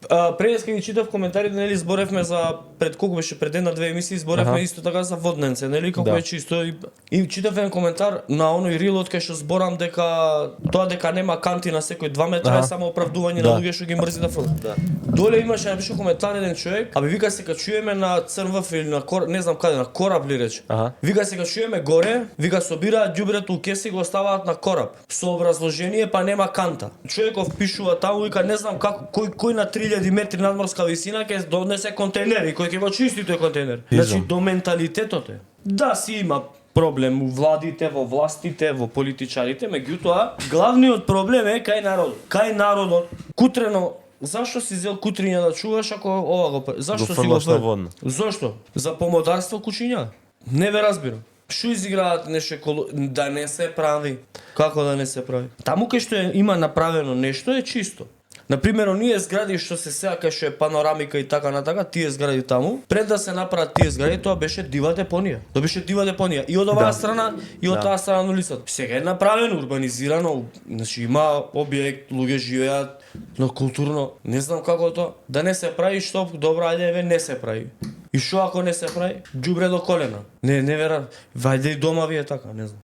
Пред кога ги читав коментарите, нели зборевме за пред колку беше пред една две емисии, зборевме исто така за водненце, нели како е чисто и читав еден коментар на оној рилот кај што зборам дека тоа дека нема канти на секој 2 метра е само оправдување на луѓе што ги мрзи да фрлат. Доле имаше напишал коментар еден човек, абе вика се качуваме на ЦРВФ или на не знам каде, на кораб ли рече. Вика се качуваме горе, вика собираат ѓубрето у кеси и го оставаат на кораб. Со образложение па нема канта. Човеков пишува таму, вика не знам како кој на 3000 метри надморска висина ќе донесе контейнер и кој ќе го чисти тој контейнер. Значи до менталитетот е. Да си има проблем у владите, во властите, во политичарите, меѓутоа главниот проблем е кај народот. Кај народот кутрено. Зашто си зел кутриња да чуваш ако ова го зашто си го водно? Зошто? За помодарство кучиња? Не ве разбирам. Што изиграат нешто да не се прави? Како да не се прави? Таму кај што има направено нешто е чисто. Например, оние згради што се сега кај што е панорамика и така натака, тие згради таму, пред да се направат тие згради, тоа беше дива депонија. Тоа беше дива депонија и од оваа страна и од таа страна на улицата. Сега е направено, урбанизирано, значи има објект, луѓе живеат, но културно, не знам како тоа, да не се прави, што добро, ајде еве не се прави. И што ако не се прави? Ѓубре до колена. Не верам. Вајде и дома ви е така, не знам.